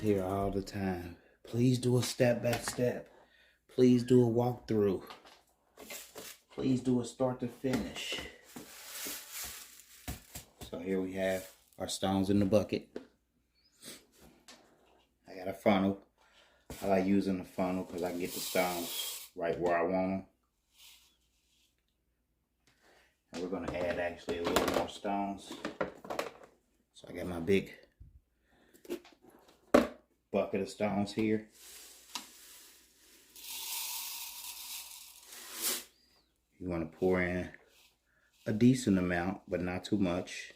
here all the time. Please do a step by step. Please do a walkthrough. Please do a start to finish. So here we have our stones in the bucket. I got a funnel. I like using the funnel because I can get the stones right where I want them. And we're going to add actually a little more stones. So I got my big bucket of stones here. You want to pour in a decent amount, but not too much.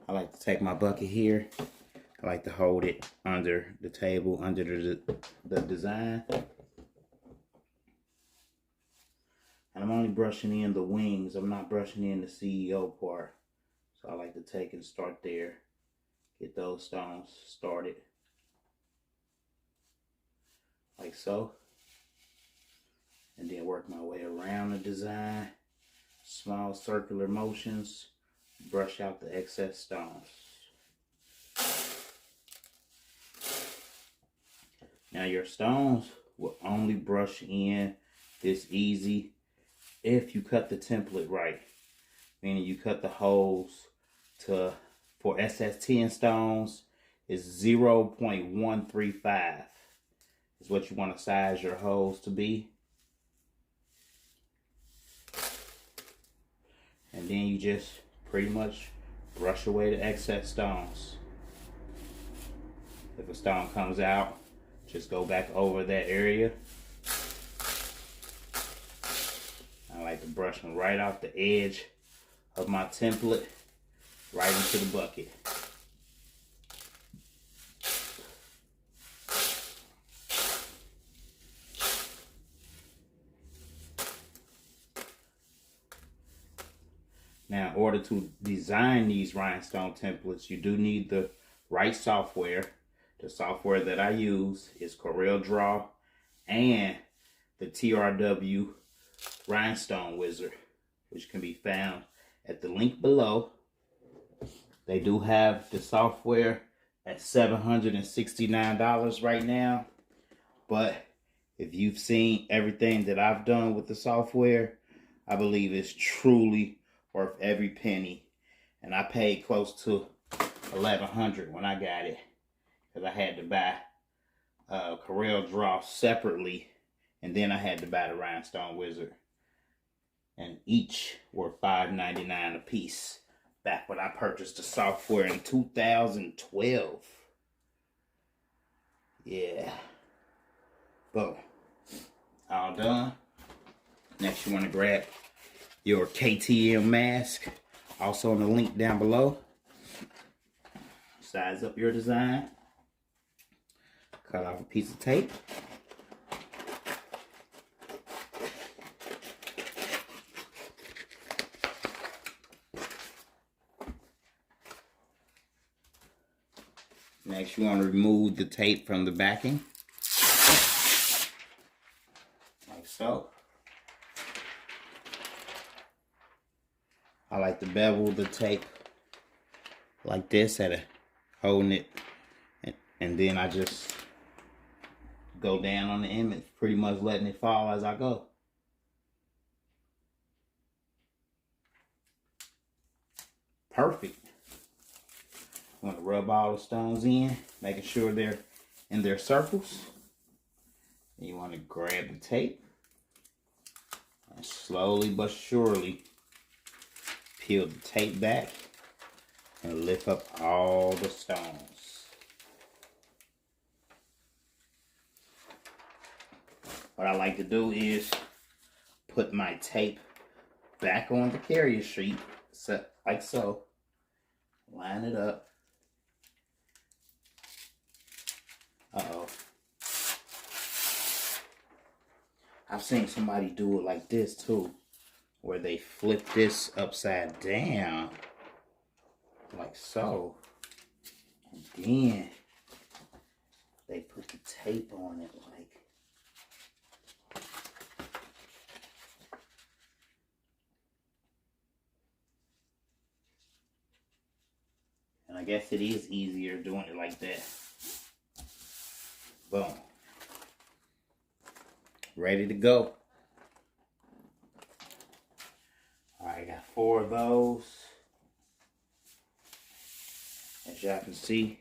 I like to take my bucket here. I like to hold it under the table, under the design. And I'm only brushing in the wings. I'm not brushing in the CEO part. So I like to take and start there. Get those stones started. Like so. And then work my way around the design. Small circular motions. Brush out the excess stones. Now your stones will only brush in this easy if you cut the template right. Meaning you cut the holes to, for SS10 stones, is 0.135 is what you want to size your holes to be. And then you just pretty much brush away the excess stones. If a stone comes out, just go back over that area. I like to brush them right off the edge of my template, right into the bucket. Now, in order to design these rhinestone templates, you do need the right software. The software that I use is CorelDraw and the TRW Rhinestone Wizard, which can be found at the link below. They do have the software at $769 right now. But if you've seen everything that I've done with the software, I believe it's truly worth every penny. And I paid close to $1,100 when I got it, because I had to buy CorelDraw separately, and then I had to buy the Rhinestone Wizard. And each were $5.99 a piece back when I purchased the software in 2012. Yeah. Boom. All done. Next, you want to grab your KTM mask, also in the link down below. Size up your design. Cut off a piece of tape. Next, you want to remove the tape from the backing, like so. I like to bevel the tape like this, holding it, and then I just go down on the image, pretty much letting it fall as I go. Perfect. You want to rub all the stones in, making sure they're in their circles. And you want to grab the tape and slowly but surely peel the tape back and lift up all the stones. What I like to do is put my tape back on the carrier sheet, like so. Line it up. Uh-oh. I've seen somebody do it like this too, where they flip this upside down, like so, and then they put the tape on it like. guess it is easier doing it like that. Boom. Ready to go. Alright, got 4 of those. As y'all can see,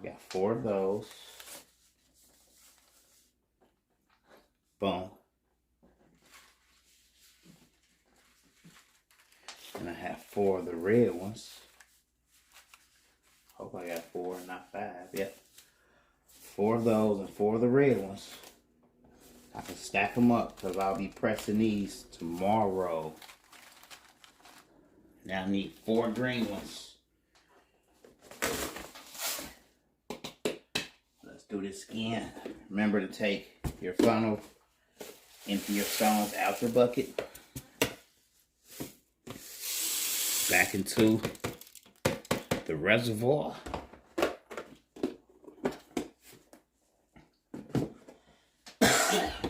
got 4 of those. Boom. And I have 4 of the red ones. Hope I got 4, not 5. Yep. 4 of those and 4 of the red ones. I can stack them up because I'll be pressing these tomorrow. Now I need 4 green ones. Let's do this again. Remember to take your funnel, empty your stones out your bucket, back into the reservoir.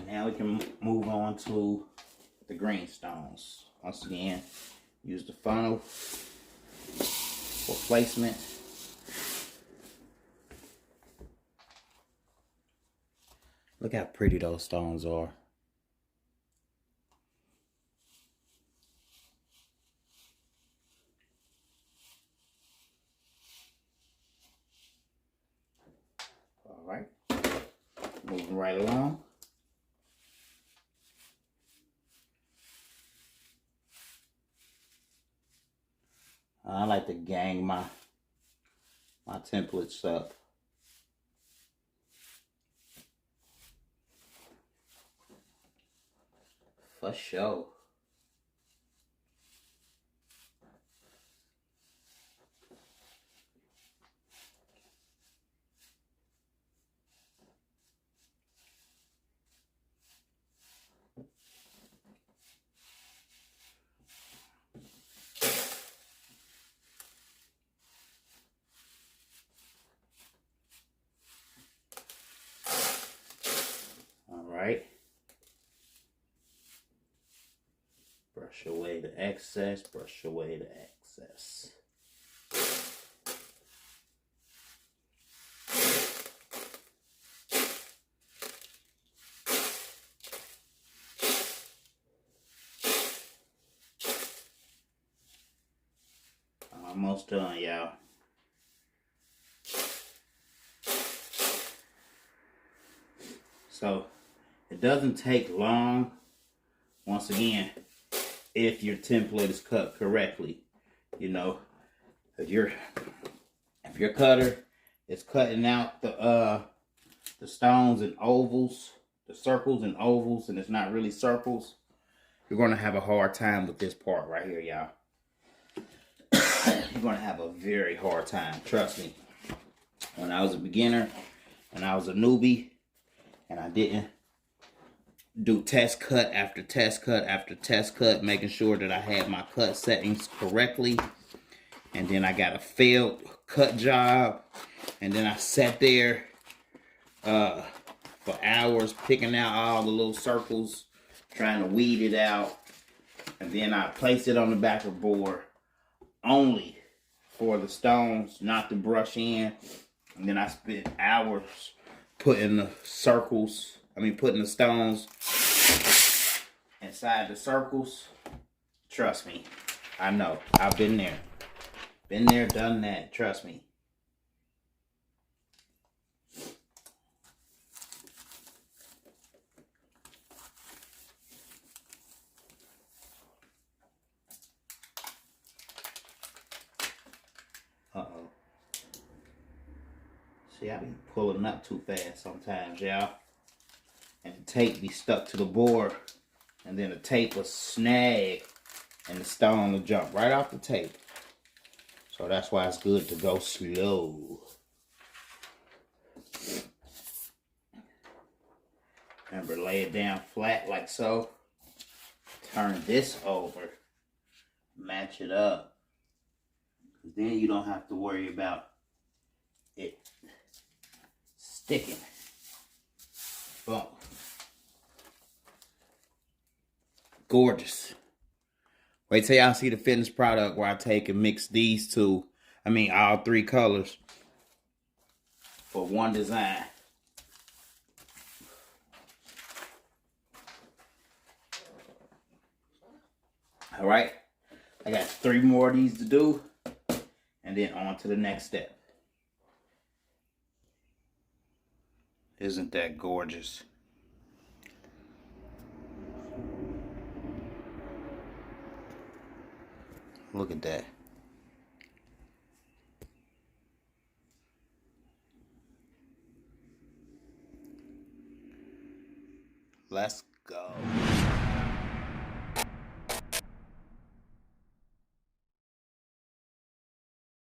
Now we can move on to the greenstones. Once again, use the funnel for placement. Look how pretty those stones are. All right, moving right along. I like to gang my templates up. For sure. Right. Brush away the excess, brush away the excess. Almost done, y'all. So it doesn't take long, once again, if your template is cut correctly. You know, if your cutter is cutting out the stones and ovals, the circles and ovals, and it's not really circles, you're gonna have a hard time with this part right here, y'all. You're gonna have a very hard time, trust me. When I was a beginner and I was a newbie and I didn't do test cut after test cut after test cut, making sure that I had my cut settings correctly, and then I got a failed cut job, and then I sat there for hours picking out all the little circles, trying to weed it out, and then I placed it on the back of the board only for the stones not to brush in, and then I spent hours putting the circles, putting the stones inside the circles. Trust me, I know. I've been there. Been there, done that. Trust me. Uh-oh. See, I be pulling up too fast sometimes, y'all. And the tape be stuck to the board. And then the tape will snag. And the stone will jump right off the tape. So that's why it's good to go slow. Remember, lay it down flat like so. Turn this over. Match it up. Then you don't have to worry about it sticking. Boom. Gorgeous. Wait till y'all see the finished product where I take and mix these two, all three colors for one design. All right, I got 3 more of these to do, and then on to the next step. Isn't that gorgeous? Look at that.